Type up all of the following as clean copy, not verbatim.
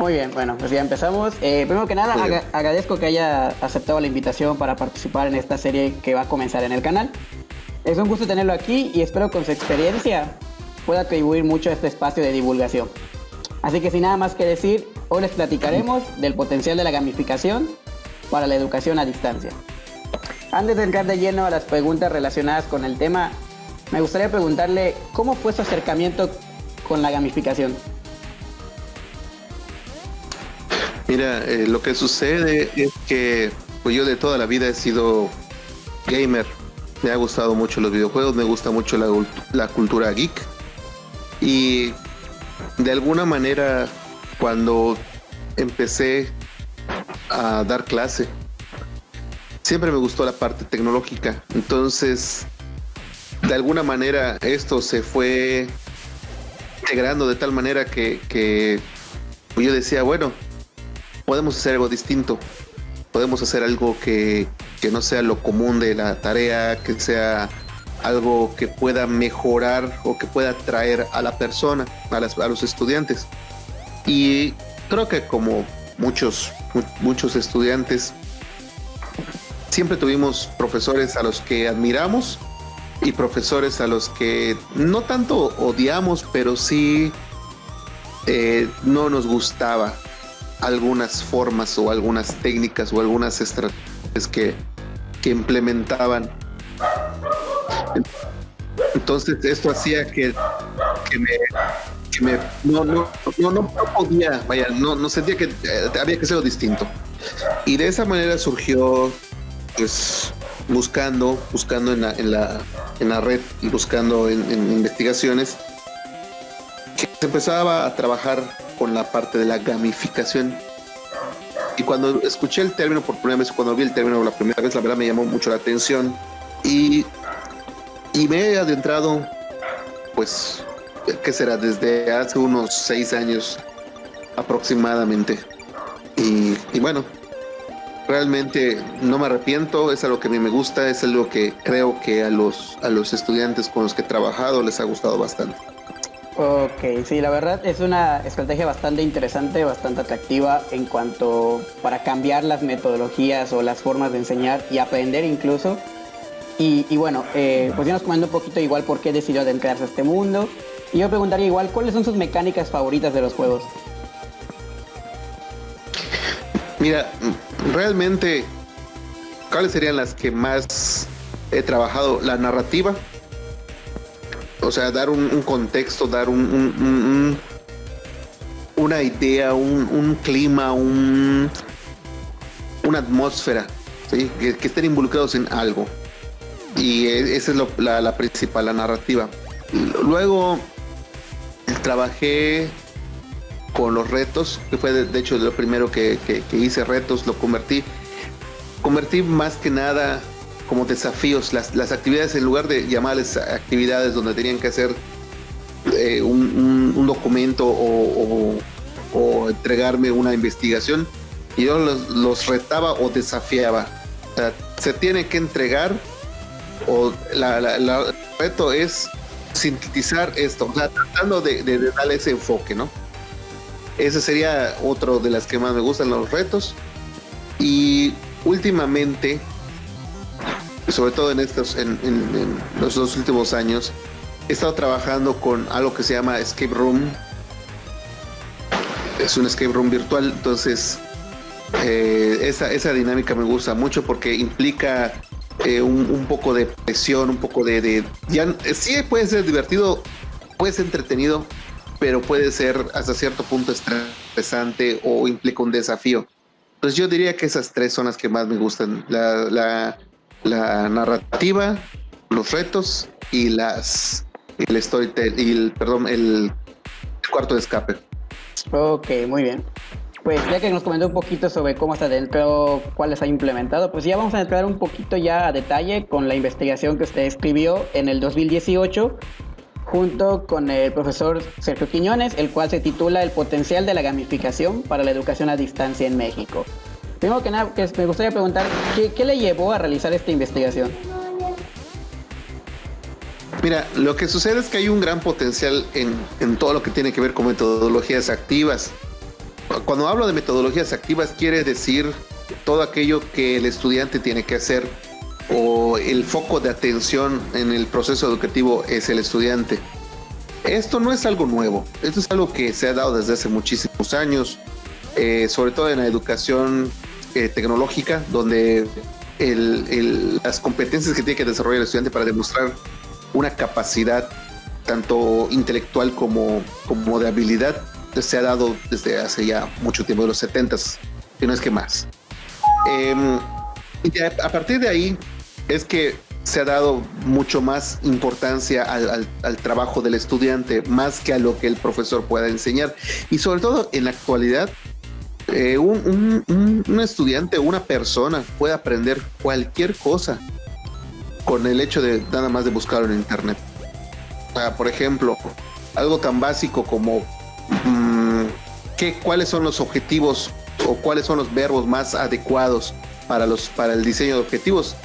muy bien. Bueno, pues ya empezamos. Primero que nada, agradezco que haya aceptado la invitación para participar en esta serie que va a comenzar en el canal. Es un gusto tenerlo aquí y espero con su experiencia pueda contribuir mucho a este espacio de divulgación. Así que sin nada más que decir, hoy les platicaremos del potencial de la gamificación para la educación a distancia. Antes de entrar de lleno a las preguntas relacionadas con el tema, me gustaría preguntarle cómo fue su acercamiento con la gamificación. Mira, lo que sucede es que pues yo de toda la vida he sido gamer. Me ha gustado mucho los videojuegos, me gusta mucho la cultura geek. Y de alguna manera, cuando empecé a dar clase, siempre me gustó la parte tecnológica. Entonces, de alguna manera, esto se fue integrando de tal manera que yo decía, bueno, podemos hacer algo distinto, podemos hacer algo que no sea lo común de la tarea, que sea algo que pueda mejorar o que pueda atraer a la persona, a los estudiantes. Y creo que como muchos estudiantes, siempre tuvimos profesores a los que admiramos y profesores a los que no tanto odiamos, pero sí no nos gustaba algunas formas o algunas técnicas o algunas estrategias que implementaban. Entonces esto hacía que no podía, vaya, no sentía que había que hacerlo distinto. Y de esa manera surgió, pues, buscando en la red y buscando en investigaciones, que se empezaba a trabajar con la parte de la gamificación. Y cuando escuché el término por primera vez, cuando vi el término la primera vez, la verdad me llamó mucho la atención y me he adentrado, pues, ¿qué será? Desde hace unos 6 años aproximadamente. Y bueno, realmente no me arrepiento, es algo que a mí me gusta, es algo que creo que a los estudiantes con los que he trabajado les ha gustado bastante. Ok, sí, la verdad es una estrategia bastante interesante, bastante atractiva en cuanto para cambiar las metodologías o las formas de enseñar y aprender incluso. Y bueno, pues ya nos comentó un poquito igual por qué decidió adentrarse a este mundo. Y yo preguntaría igual, ¿cuáles son sus mecánicas favoritas de los juegos? Mira, realmente, ¿cuáles serían las que más he trabajado? La narrativa. O sea, dar un contexto, dar una idea, un clima, una atmósfera, ¿sí? Que estén involucrados en algo. Y esa es la principal, la narrativa. Luego trabajé con los retos, que fue de hecho lo primero que hice, retos, lo convertí más que nada como desafíos, las actividades, en lugar de llamarles actividades donde tenían que hacer un documento o entregarme una investigación, y yo los retaba o desafiaba. O sea, se tiene que entregar, o el reto es sintetizar esto, o sea, tratando de darle ese enfoque, ¿no? Ese sería otro de las que más me gustan, los retos. Y últimamente, sobre todo en los 2 últimos años, he estado trabajando con algo que se llama Escape Room. Es un escape room virtual, entonces esa dinámica me gusta mucho porque implica un poco de presión, un poco sí puede ser divertido, puede ser entretenido, pero puede ser hasta cierto punto estresante o implica un desafío. Entonces yo diría que esas 3 son las que más me gustan: la narrativa, los retos y el storytelling, el cuarto de escape. Ok, muy bien. Pues ya que nos comentó un poquito sobre cómo está dentro, cuáles ha implementado, pues ya vamos a entrar un poquito ya a detalle con la investigación que usted escribió en el 2018 junto con el profesor Sergio Quiñones, el cual se titula El potencial de la gamificación para la educación a distancia en México. Primero que nada, me gustaría preguntar, ¿qué le llevó a realizar esta investigación? Mira, lo que sucede es que hay un gran potencial en todo lo que tiene que ver con metodologías activas. Cuando hablo de metodologías activas, quiere decir todo aquello que el estudiante tiene que hacer, o el foco de atención en el proceso educativo es el estudiante. Esto no es algo nuevo, esto es algo que se ha dado desde hace muchísimos años, sobre todo en la educación tecnológica, donde las competencias que tiene que desarrollar el estudiante para demostrar una capacidad tanto intelectual como de habilidad se ha dado desde hace ya mucho tiempo, de los 70s, si no es que más. Y a partir de ahí es que se ha dado mucho más importancia al trabajo del estudiante, más que a lo que el profesor pueda enseñar. Y sobre todo en la actualidad, un estudiante, una persona puede aprender cualquier cosa con el hecho de nada más de buscarlo en internet. Por ejemplo, algo tan básico como cuáles son los objetivos o cuáles son los verbos más adecuados para el diseño de objetivos.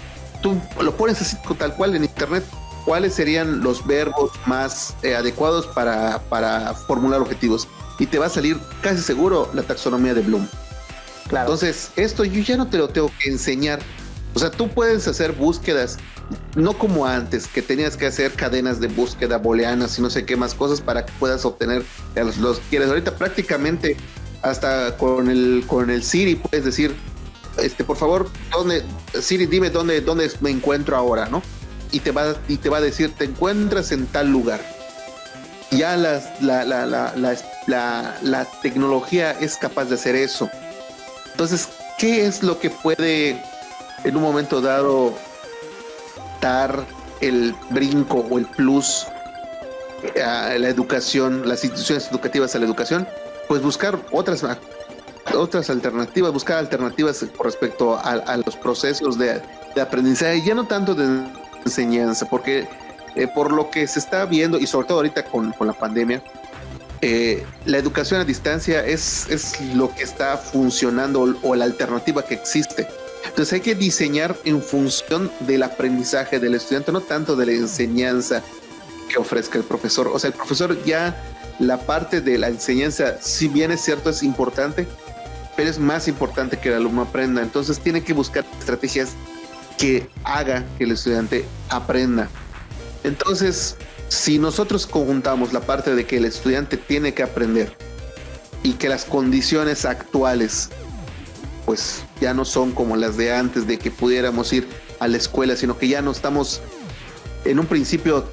Tú lo pones así tal cual en internet, cuáles serían los verbos más adecuados para formular objetivos, y te va a salir casi seguro la taxonomía de Bloom. Claro. Entonces, esto yo ya no te lo tengo que enseñar. O sea, tú puedes hacer búsquedas, no como antes, que tenías que hacer cadenas de búsqueda booleanas y no sé qué más cosas para que puedas obtener los que quieres. Ahorita prácticamente hasta con el Siri puedes decir, por favor, Siri, dime dónde me encuentro ahora, ¿no? Y te va a decir, te encuentras en tal lugar. Ya la tecnología es capaz de hacer eso. Entonces, ¿qué es lo que puede en un momento dado dar el brinco o el plus a la educación, las instituciones educativas a la educación? Pues buscar otras alternativas, buscar alternativas con respecto a los procesos de aprendizaje, ya no tanto de enseñanza, porque por lo que se está viendo, y sobre todo ahorita con la pandemia, la educación a distancia es lo que está funcionando o la alternativa que existe. Entonces hay que diseñar en función del aprendizaje del estudiante, no tanto de la enseñanza que ofrezca el profesor. O sea, el profesor ya, la parte de la enseñanza, si bien es cierto, es importante, pero es más importante que el alumno aprenda. Entonces tiene que buscar estrategias que haga que el estudiante aprenda. Entonces, si nosotros conjuntamos la parte de que el estudiante tiene que aprender y que las condiciones actuales pues ya no son como las de antes, de que pudiéramos ir a la escuela, sino que ya no estamos en un principio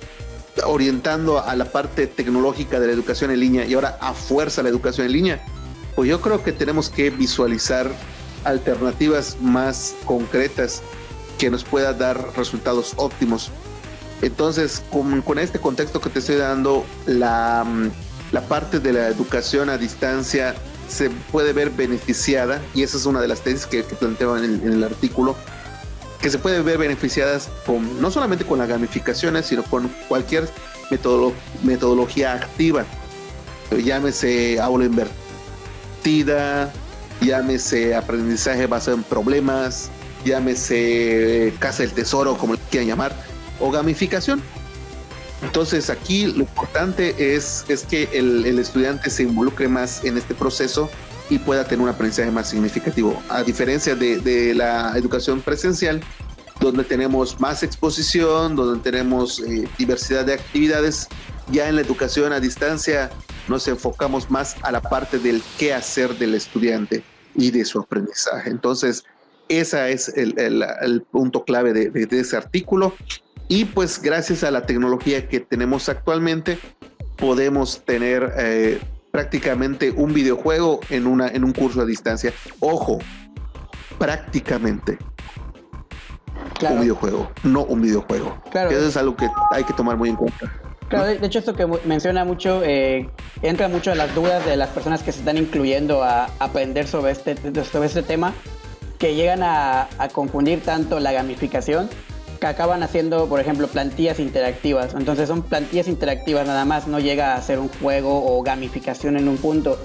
orientando a la parte tecnológica de la educación en línea y ahora a fuerza la educación en línea, pues yo creo que tenemos que visualizar alternativas más concretas que nos pueda dar resultados óptimos. Entonces, con este contexto que te estoy dando, la parte de la educación a distancia se puede ver beneficiada, y esa es una de las tesis que planteo en el artículo, que se puede ver beneficiadas no solamente con las gamificaciones, sino con cualquier metodología activa, llámese aula invertida, llámese aprendizaje basado en problemas, llámese casa del tesoro, como le quieran llamar, o gamificación. Entonces aquí lo importante es que el estudiante se involucre más en este proceso y pueda tener un aprendizaje más significativo, a diferencia de la educación presencial, donde tenemos más exposición, donde tenemos diversidad de actividades. Ya en la educación a distancia nos enfocamos más a la parte del qué hacer del estudiante y de su aprendizaje. Entonces ese es el punto clave de ese artículo. Y pues gracias a la tecnología que tenemos actualmente, podemos tener prácticamente un videojuego en un curso a distancia. Ojo, prácticamente. Claro. Un videojuego, no un videojuego. Claro. Eso es algo que hay que tomar muy en cuenta. Claro, de hecho esto que menciona mucho, entra mucho en las dudas de las personas que se están incluyendo a aprender sobre este tema, que llegan a confundir tanto la gamificación, que acaban haciendo, por ejemplo, plantillas interactivas. Entonces son plantillas interactivas nada más, no llega a ser un juego o gamificación en un punto.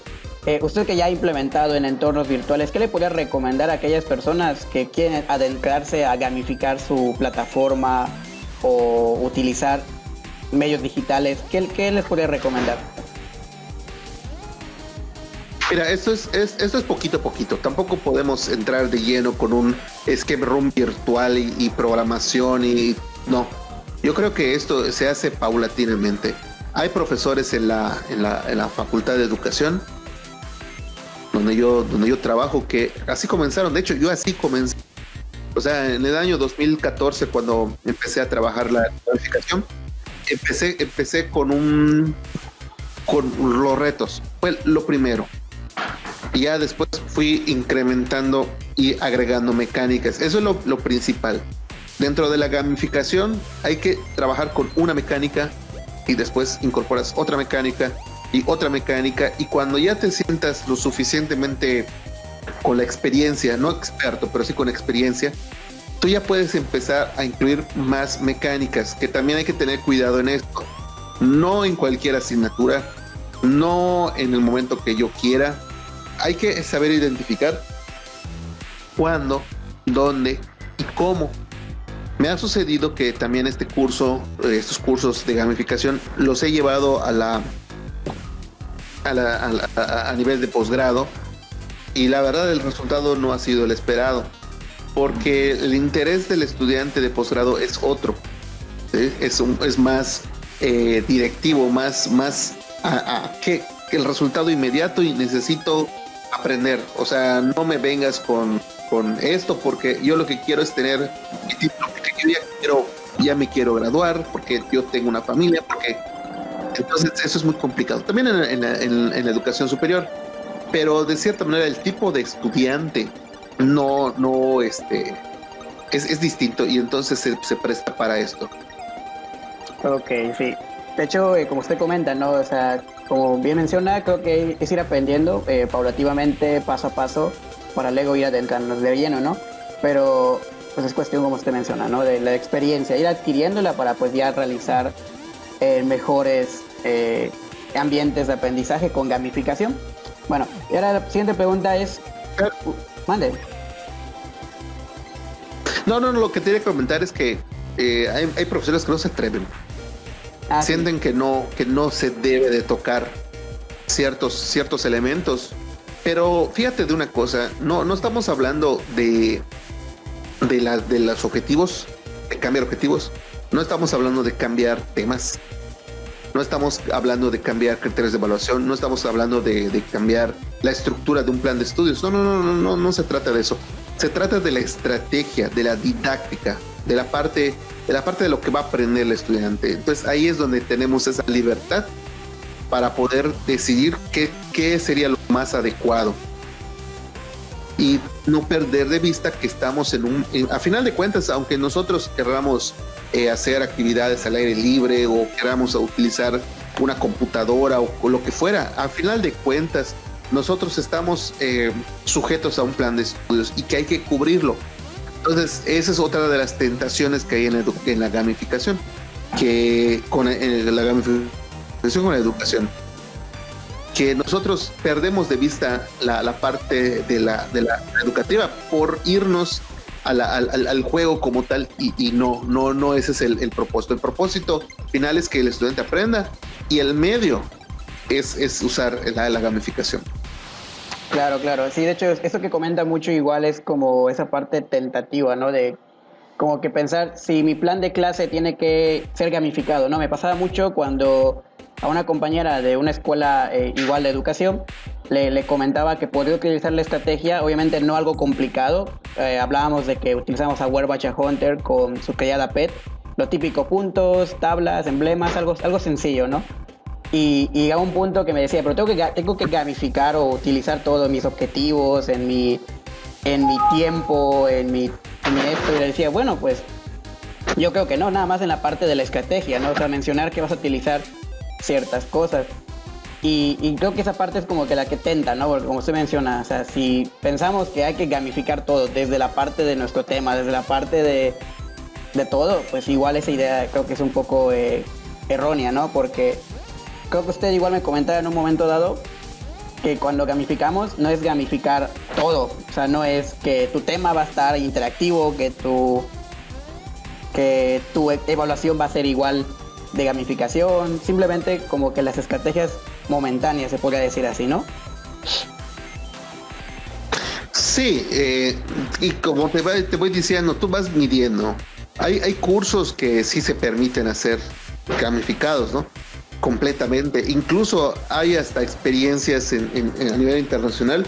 Usted que ya ha implementado en entornos virtuales, ¿qué le podría recomendar a aquellas personas que quieren adentrarse a gamificar su plataforma o utilizar medios digitales? ¿Qué les podría recomendar? Mira, esto es poquito a poquito. Tampoco podemos entrar de lleno con un escape room virtual y programación y no. Yo creo que esto se hace paulatinamente. Hay profesores en la Facultad de Educación donde yo trabajo que así comenzaron. De hecho, yo así comencé. O sea, en el año 2014, cuando empecé a trabajar la calificación, empecé con los retos. Fue lo primero. Y ya después fui incrementando y agregando mecánicas. Eso es lo principal. Dentro de la gamificación hay que trabajar con una mecánica y después incorporas otra mecánica y otra mecánica. Y cuando ya te sientas lo suficientemente con la experiencia, no experto, pero sí con experiencia, tú ya puedes empezar a incluir más mecánicas, que también hay que tener cuidado en esto. No en cualquier asignatura, no en el momento que yo quiera. Hay que saber identificar cuándo, dónde y cómo. Me ha sucedido que también estos cursos de gamificación los he llevado a nivel de posgrado, y la verdad el resultado no ha sido el esperado, porque el interés del estudiante de posgrado es otro, ¿sí? Es más directivo, más que el resultado inmediato y necesito aprender. O sea, no me vengas con esto, porque yo lo que quiero es tener mi título, porque yo ya me quiero graduar, porque yo tengo una familia, porque entonces eso es muy complicado. También en la educación superior, pero de cierta manera el tipo de estudiante es distinto, y entonces se presta para esto. Ok, sí. De hecho, como usted comenta, ¿no? O sea, como bien menciona, creo que es ir aprendiendo paulativamente, paso a paso, para luego ir adentrándonos de lleno, ¿no? Pero pues es cuestión, como usted menciona, ¿no? De la experiencia, ir adquiriéndola para pues ya realizar mejores ambientes de aprendizaje con gamificación. Bueno, y ahora la siguiente pregunta es... mande. No, lo que quería comentar es que hay profesores que no se atreven. Sienten que no se debe de tocar ciertos elementos. Pero fíjate de una cosa, no estamos hablando de los objetivos, de cambiar objetivos. No estamos hablando de cambiar temas. No estamos hablando de cambiar criterios de evaluación. No estamos hablando de cambiar la estructura de un plan de estudios. No se trata de eso. Se trata de la estrategia, de la didáctica, de la parte de lo que va a aprender el estudiante. Entonces ahí es donde tenemos esa libertad para poder decidir qué sería lo más adecuado, y no perder de vista que estamos a final de cuentas, aunque nosotros queramos hacer actividades al aire libre o queramos utilizar una computadora o lo que fuera, a final de cuentas nosotros estamos sujetos a un plan de estudios y que hay que cubrirlo. Entonces esa es otra de las tentaciones que hay en la gamificación, que con la gamificación con la educación, que nosotros perdemos de vista la parte de la educativa por irnos al juego como tal, y no ese es el propósito. El propósito final es que el estudiante aprenda, y el medio es usar la gamificación. Claro. Sí, de hecho, eso que comenta mucho igual es como esa parte tentativa, ¿no? De como que pensar si mi plan de clase tiene que ser gamificado, ¿no? Me pasaba mucho cuando a una compañera de una escuela igual de educación le comentaba que podría utilizar la estrategia, obviamente no algo complicado. Hablábamos de que utilizamos a Werbacher Hunter con su criada Pet, lo típico, puntos, tablas, emblemas, algo sencillo, ¿no? Y llegaba un punto que me decía, pero tengo que gamificar o utilizar todos mis objetivos en mi tiempo, en mi esto. Y le decía, bueno, pues yo creo que no, nada más en la parte de la estrategia, ¿no? O sea, mencionar que vas a utilizar ciertas cosas. Y creo que esa parte es como que la que tenta, ¿no? Porque como usted menciona, o sea, si pensamos que hay que gamificar todo desde la parte de nuestro tema, desde la parte de todo, pues igual esa idea creo que es un poco errónea, ¿no? Porque creo que usted igual me comentaba en un momento dado que cuando gamificamos no es gamificar todo, o sea, no es que tu tema va a estar interactivo, que tu evaluación va a ser igual de gamificación, simplemente como que las estrategias momentáneas, se podría decir así, ¿no? Sí, y como te voy diciendo, tú vas midiendo. Hay cursos que sí se permiten hacer gamificados, ¿no? Completamente. Incluso hay hasta experiencias a nivel internacional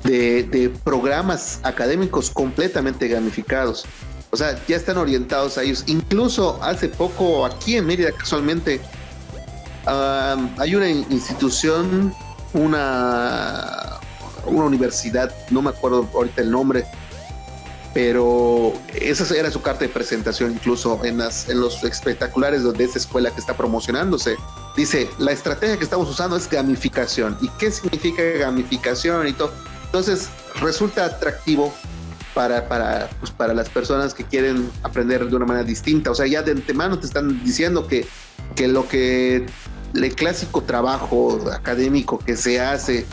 de programas académicos completamente gamificados. O sea, ya están orientados a ellos. Incluso hace poco aquí en Mérida, casualmente, hay una institución, una universidad, no me acuerdo ahorita el nombre, pero esa era su carta de presentación, incluso en los espectaculares de esa escuela que está promocionándose. Dice, la estrategia que estamos usando es gamificación. ¿Y qué significa gamificación y todo? Entonces, resulta atractivo para las personas que quieren aprender de una manera distinta. O sea, ya de antemano te están diciendo que el clásico trabajo académico que se hace,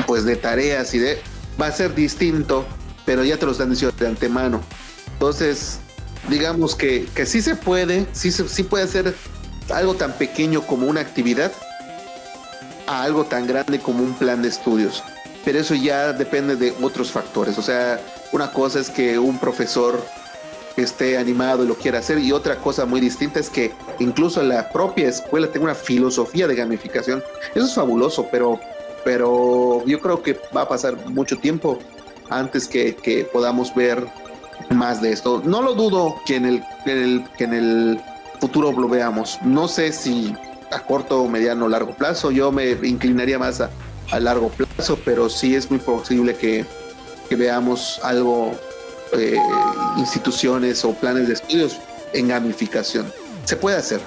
pues de tareas va a ser distinto, pero ya te lo están diciendo de antemano. Entonces, digamos que sí se puede, sí puede hacer algo tan pequeño como una actividad a algo tan grande como un plan de estudios. Pero eso ya depende de otros factores. O sea, una cosa es que un profesor esté animado y lo quiera hacer, y otra cosa muy distinta es que incluso la propia escuela tenga una filosofía de gamificación. Eso es fabuloso, pero yo creo que va a pasar mucho tiempo antes que podamos ver más de esto. No lo dudo que en el futuro lo veamos. No sé si a corto, mediano o largo plazo. Yo me inclinaría más a largo plazo, pero sí es muy posible que veamos algo, instituciones o planes de estudios en gamificación. Se puede hacer.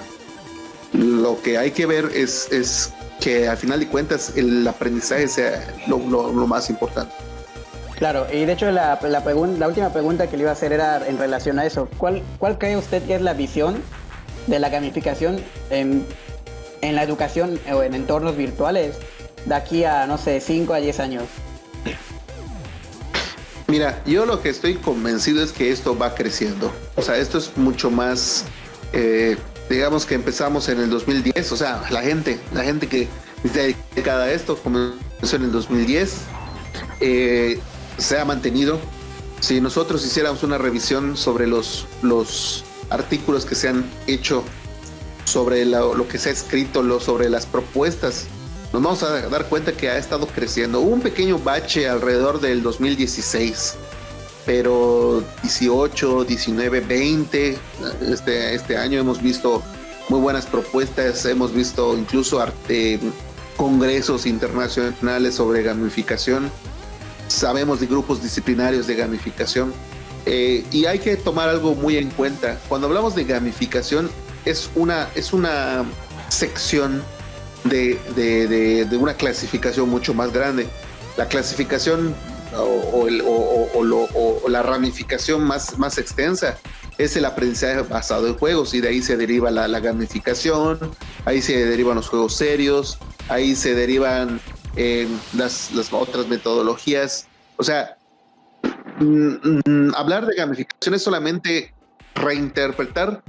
Lo que hay que ver es que al final de cuentas el aprendizaje sea lo más importante. Claro, y de hecho la última pregunta que le iba a hacer era en relación a eso. ¿Cuál cree usted que es la visión de la gamificación en la educación o en entornos virtuales de aquí a, no sé, 5 a 10 años? Mira, yo lo que estoy convencido es que esto va creciendo. O sea, esto es mucho más, digamos que empezamos en el 2010, o sea, la gente que está dedicada a esto comenzó en el 2010, se ha mantenido. Si nosotros hiciéramos una revisión sobre los artículos que se han hecho, sobre lo que se ha escrito, sobre las propuestas, nos vamos a dar cuenta que ha estado creciendo. Hubo un pequeño bache alrededor del 2016, pero 18, 19, 20, este año hemos visto muy buenas propuestas, hemos visto incluso congresos internacionales sobre gamificación, sabemos de grupos disciplinarios de gamificación, y hay que tomar algo muy en cuenta. Cuando hablamos de gamificación, es una sección de una clasificación mucho más grande. La clasificación o la ramificación más extensa es el aprendizaje basado en juegos, y de ahí se deriva la gamificación, ahí se derivan los juegos serios, ahí se derivan las otras metodologías. O sea, hablar de gamificación es solamente reinterpretar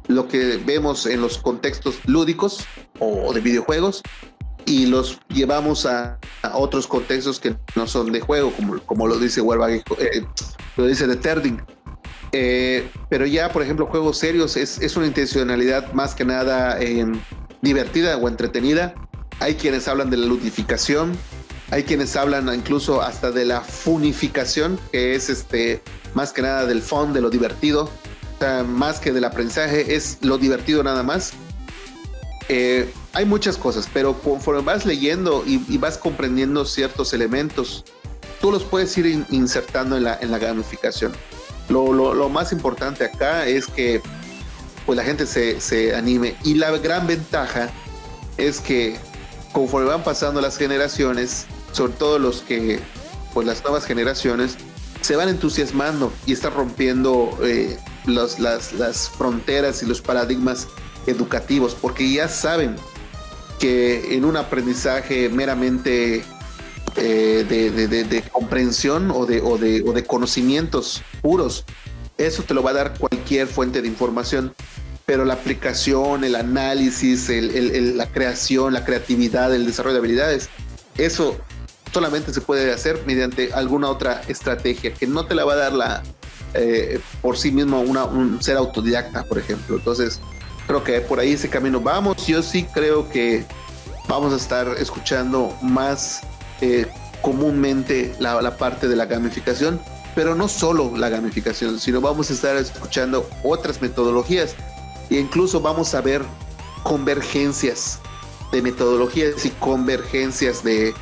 lo que vemos en los contextos lúdicos o de videojuegos y los llevamos a otros contextos que no son de juego, como lo dice Wellbag, lo dice The Terding. Pero ya, por ejemplo, juegos serios es una intencionalidad más que nada divertida o entretenida. Hay quienes hablan de la ludificación, hay quienes hablan incluso hasta de la funificación, que es más que nada del fun, de lo divertido. O sea, más que del aprendizaje, es lo divertido nada más. Hay muchas cosas, pero conforme vas leyendo y vas comprendiendo ciertos elementos, tú los puedes ir insertando en la gamificación. Lo más importante acá es que pues la gente se anime, y la gran ventaja es que conforme van pasando las generaciones, sobre todo las nuevas generaciones, se van entusiasmando y están rompiendo las fronteras y los paradigmas educativos, porque ya saben que en un aprendizaje meramente de comprensión o de conocimientos puros, eso te lo va a dar cualquier fuente de información, pero la aplicación, el análisis, la creación, la creatividad, el desarrollo de habilidades, eso solamente se puede hacer mediante alguna otra estrategia que no te la va a dar por sí mismo un ser autodidacta, por ejemplo. Entonces, creo que por ahí ese camino vamos. Yo sí creo que vamos a estar escuchando más comúnmente la parte de la gamificación, pero no solo la gamificación, sino vamos a estar escuchando otras metodologías e incluso vamos a ver convergencias de metodologías y convergencias de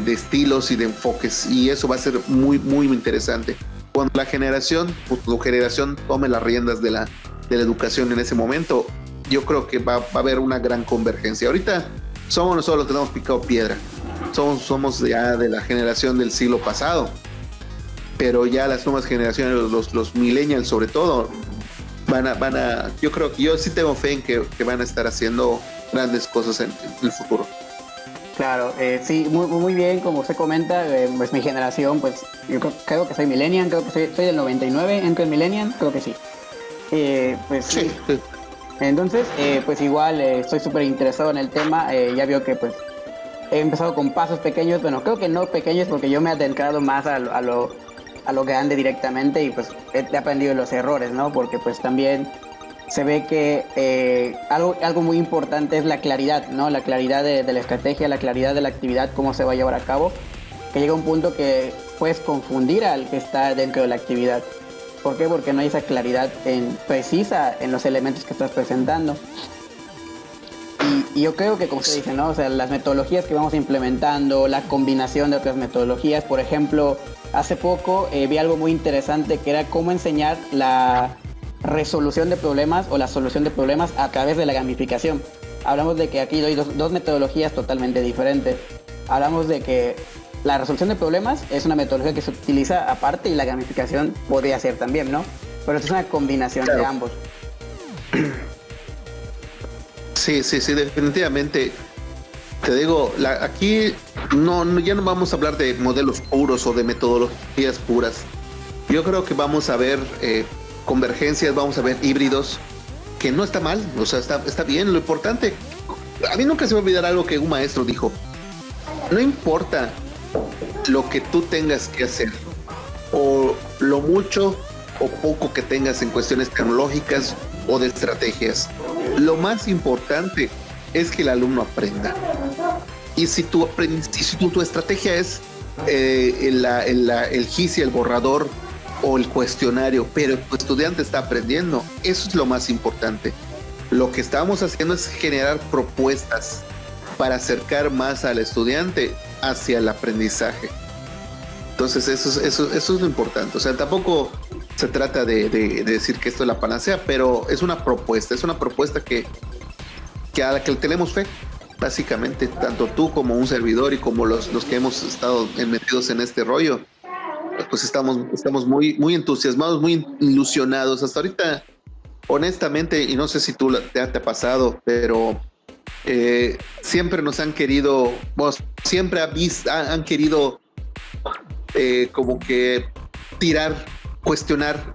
estilos y de enfoques, y eso va a ser muy, muy interesante. Cuando tu generación tome las riendas de la educación en ese momento, yo creo que va a haber una gran convergencia. Ahorita somos nosotros los que hemos picado piedra, somos ya de la generación del siglo pasado, pero ya las nuevas generaciones, los millennials sobre todo, yo sí tengo fe en que van a estar haciendo grandes cosas en el futuro. Claro, sí, muy, muy bien, como usted comenta, pues mi generación, pues yo creo que soy millennial, creo que soy del 99, entro en millennial, creo que sí. Pues sí. Entonces, pues igual estoy súper interesado en el tema, ya veo que pues he empezado con pasos pequeños, bueno, creo que no pequeños porque yo me he adentrado más a lo grande directamente y pues he aprendido los errores, ¿no? Porque pues también se ve que algo muy importante es la claridad, ¿no? La claridad de la estrategia, la claridad de la actividad, cómo se va a llevar a cabo, que llega un punto que puedes confundir al que está dentro de la actividad. ¿Por qué? Porque no hay esa claridad precisa en los elementos que estás presentando. Y yo creo que, como usted dice, ¿no? O sea, las metodologías que vamos implementando, la combinación de otras metodologías, por ejemplo, hace poco vi algo muy interesante que era cómo enseñar la resolución de problemas o la solución de problemas a través de la gamificación. Hablamos de que aquí hay dos metodologías totalmente diferentes. Hablamos de que la resolución de problemas es una metodología que se utiliza aparte y la gamificación podría ser también, ¿no? Pero es una combinación de ambos. Sí, definitivamente. Te digo, aquí ya no vamos a hablar de modelos puros o de metodologías puras. Yo creo que vamos a ver convergencias, vamos a ver híbridos, que no está mal, o sea, está bien. Lo importante, a mí nunca se me va a olvidar algo que un maestro dijo: no importa lo que tú tengas que hacer, o lo mucho o poco que tengas en cuestiones tecnológicas o de estrategias, lo más importante es que el alumno aprenda. Y si tu estrategia es el GIS y el borrador o el cuestionario, pero tu estudiante está aprendiendo, eso es lo más importante. Lo que estamos haciendo es generar propuestas para acercar más al estudiante hacia el aprendizaje. Entonces eso es lo importante. O sea, tampoco se trata de decir que esto es la panacea, pero es una propuesta que a la que tenemos fe, básicamente, tanto tú como un servidor y como los que hemos estado metidos en este rollo. Pues estamos muy, muy entusiasmados, muy ilusionados. Hasta ahorita, honestamente, y no sé si te ha pasado, pero siempre nos han querido, siempre han querido como que tirar, cuestionar,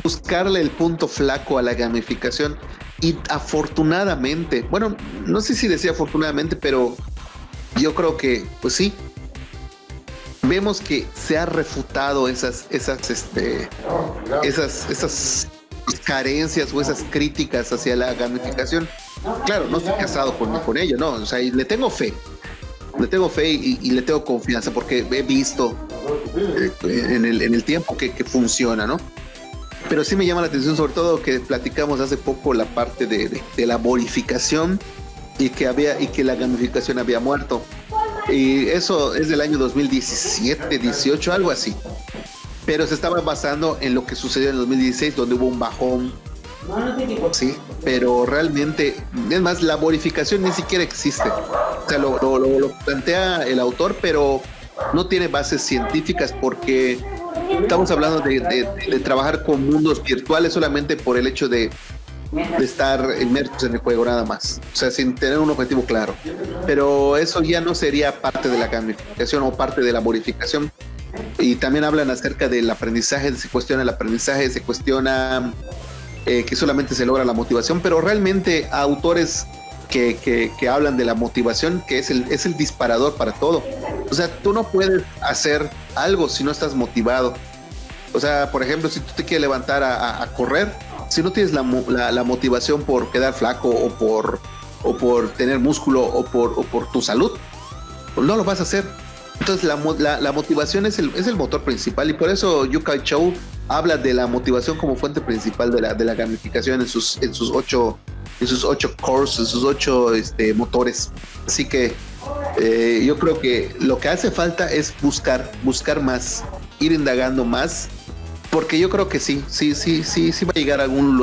buscarle el punto flaco a la gamificación. Y afortunadamente, bueno, no sé si decía afortunadamente, pero yo creo que, pues sí, vemos que se ha refutado esas carencias o esas críticas hacia la gamificación. Claro, no estoy casado con ello, no, o sea, le tengo fe y le tengo confianza porque he visto en el tiempo que funciona, ¿no? Pero sí me llama la atención, sobre todo que platicamos hace poco la parte de la bonificación y que la gamificación había muerto. Y eso es del año 2017, 18, algo así. Pero se estaba basando en lo que sucedió en el 2016, donde hubo un bajón. Sí, pero realmente, es más, la bonificación ni siquiera existe. O sea, lo plantea el autor, pero no tiene bases científicas porque estamos hablando de trabajar con mundos virtuales solamente por el hecho de estar inmersos en el juego nada más, o sea, sin tener un objetivo claro. Pero eso ya no sería parte de la gamificación o parte de la bonificación. Y también hablan acerca del aprendizaje, se cuestiona el aprendizaje, se cuestiona que solamente se logra la motivación, pero realmente a autores que hablan de la motivación, que es el disparador para todo. O sea, tú no puedes hacer algo si no estás motivado. O sea, por ejemplo, si tú te quieres levantar a correr, si no tienes la motivación por quedar flaco o por tener músculo o por tu salud, pues no lo vas a hacer. Entonces la motivación es el motor principal, y por eso Yu-Kai Chou habla de la motivación como fuente principal de la gamificación en sus 8 cores, en sus 8 motores. Así que yo creo que lo que hace falta es buscar más, ir indagando más, porque yo creo que sí va a llegar a algún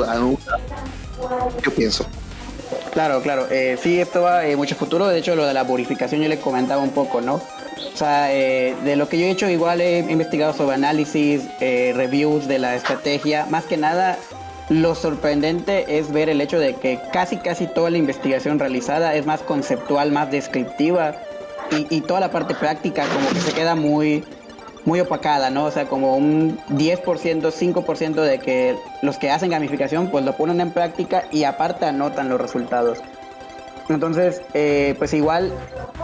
yo pienso. Claro. Sí, esto va mucho futuro. De hecho, lo de la purificación yo le comentaba un poco, ¿no? O sea, de lo que yo he hecho, igual he investigado sobre análisis, reviews de la estrategia. Más que nada, lo sorprendente es ver el hecho de que casi toda la investigación realizada es más conceptual, más descriptiva, y toda la parte práctica como que se queda muy opacada, ¿no? O sea, como un 10%, 5% de que los que hacen gamificación pues lo ponen en práctica y aparte anotan los resultados. Entonces, pues igual,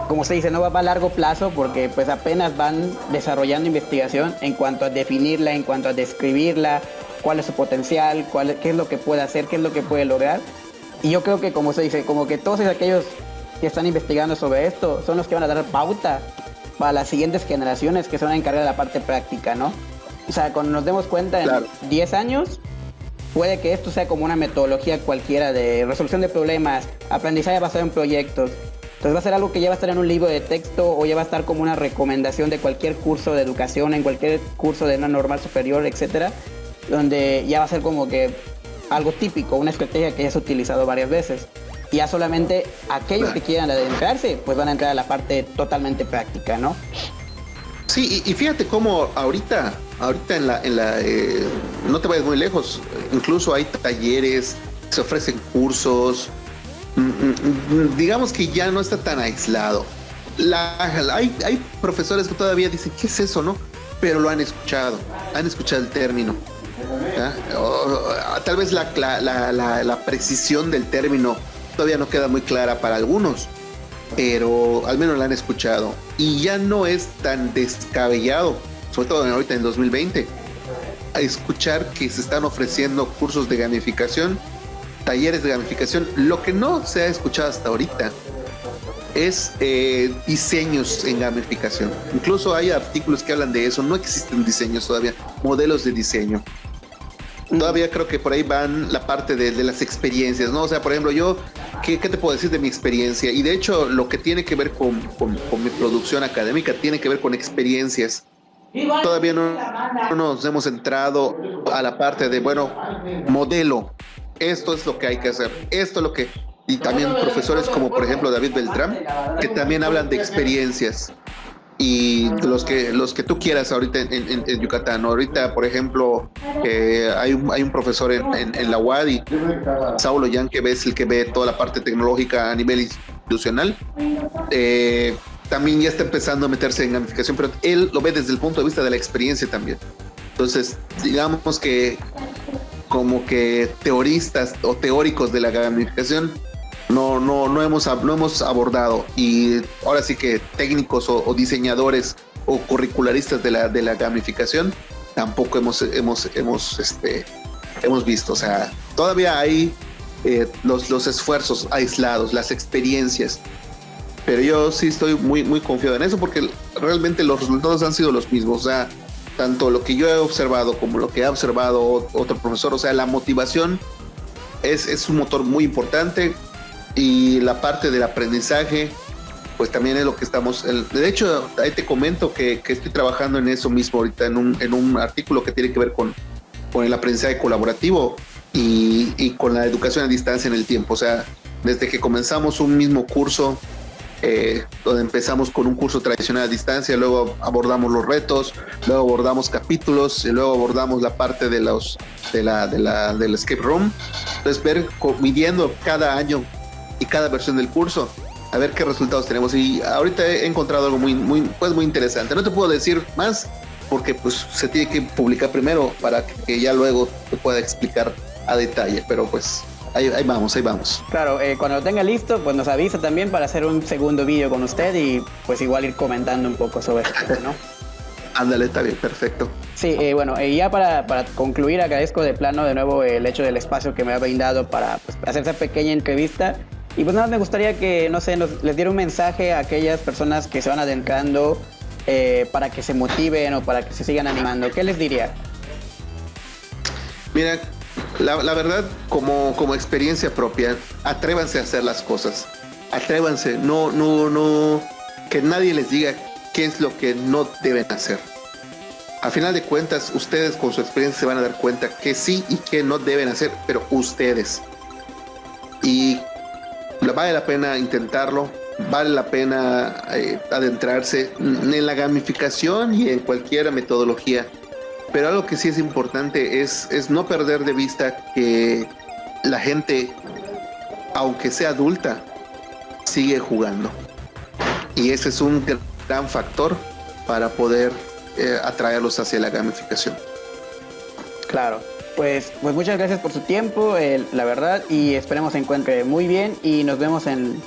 como se dice, no va a largo plazo, porque pues apenas van desarrollando investigación en cuanto a definirla, en cuanto a describirla, cuál es su potencial, qué es lo que puede hacer, qué es lo que puede lograr. Y yo creo que, como se dice, como que todos aquellos que están investigando sobre esto son los que van a dar pauta para las siguientes generaciones que se van a encargar de la parte práctica, ¿no? O sea, cuando nos demos cuenta en 10 años, puede que esto sea como una metodología cualquiera de resolución de problemas, aprendizaje basado en proyectos. Entonces va a ser algo que ya va a estar en un libro de texto, o ya va a estar como una recomendación de cualquier curso de educación, en cualquier curso de una normal superior, etcétera, donde ya va a ser como que algo típico, una estrategia que ya se ha utilizado varias veces. Y ya solamente aquellos que quieran adentrarse, pues van a entrar a la parte totalmente práctica, ¿no? Sí, y fíjate cómo ahorita no te vayas muy lejos, incluso hay talleres, se ofrecen cursos, digamos que ya no está tan aislado. Hay profesores que todavía dicen, ¿qué es eso, no? Pero lo han escuchado el término. Tal vez la precisión del término todavía no queda muy clara para algunos, pero al menos la han escuchado, y ya no es tan descabellado, sobre todo ahorita en 2020, a escuchar que se están ofreciendo cursos de gamificación, talleres de gamificación. Lo que no se ha escuchado hasta ahorita es diseños en gamificación. Incluso hay artículos que hablan de eso. No existen diseños todavía, modelos de diseño. Todavía creo que por ahí van la parte de las experiencias, ¿no? O sea, por ejemplo, yo, ¿qué te puedo decir de mi experiencia? Y de hecho, lo que tiene que ver con mi producción académica tiene que ver con experiencias. Todavía no nos hemos entrado a la parte de, bueno, modelo. Esto es lo que hay que hacer. Esto es lo que... Y también profesores como, por ejemplo, David Beltrán, que también hablan de experiencias. Y los que tú quieras ahorita en Yucatán. Ahorita, por ejemplo, hay un profesor en la UADY, Saulo Yan, que es el que ve toda la parte tecnológica a nivel institucional. También ya está empezando a meterse en gamificación, pero él lo ve desde el punto de vista de la experiencia también. Entonces, digamos que como que teoristas o teóricos de la gamificación no hemos abordado, y ahora sí que técnicos o diseñadores o curricularistas de la gamificación tampoco hemos visto. O sea, todavía hay los esfuerzos aislados, las experiencias, pero yo sí estoy muy confiado en eso, porque realmente los resultados han sido los mismos. O sea, tanto lo que yo he observado como lo que ha observado otro profesor, o sea, la motivación es un motor muy importante. Y la parte del aprendizaje, pues también es lo que estamos... De hecho, ahí te comento que estoy trabajando en eso mismo ahorita, en un artículo que tiene que ver con el aprendizaje colaborativo y con la educación a distancia en el tiempo. O sea, desde que comenzamos un mismo curso, donde empezamos con un curso tradicional a distancia, luego abordamos los retos, luego abordamos capítulos, y luego abordamos la parte del escape room. Entonces, midiendo cada año y cada versión del curso, a ver qué resultados tenemos. Y ahorita he encontrado algo muy interesante. No te puedo decir más porque pues se tiene que publicar primero para que ya luego te pueda explicar a detalle, pero pues ahí vamos, ahí vamos. Claro, cuando lo tenga listo, pues nos avisa también para hacer un segundo vídeo con usted y pues igual ir comentando un poco sobre esto, ¿no? Ándale, está bien, perfecto. Sí, bueno, ya para concluir, agradezco de plano de nuevo el hecho del espacio que me ha brindado para pues, hacer esa pequeña entrevista. Y pues nada, me gustaría que, no sé, les diera un mensaje a aquellas personas que se van adentrando para que se motiven o para que se sigan animando. ¿Qué les diría? Mira, la verdad, como experiencia propia, atrévanse a hacer las cosas. Atrévanse, no, que nadie les diga qué es lo que no deben hacer. A final de cuentas, ustedes con su experiencia se van a dar cuenta que sí y que no deben hacer, pero ustedes. Y vale la pena intentarlo, vale la pena adentrarse en la gamificación y en cualquier metodología. Pero algo que sí es importante es no perder de vista que la gente, aunque sea adulta, sigue jugando. Y ese es un gran factor para poder atraerlos hacia la gamificación. Claro. Pues muchas gracias por su tiempo, la verdad, y esperemos se encuentre muy bien y nos vemos en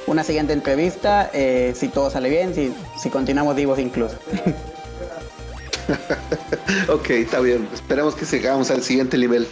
una siguiente entrevista, si todo sale bien, si continuamos vivos incluso. Ok, está bien. Esperemos que sigamos al siguiente nivel.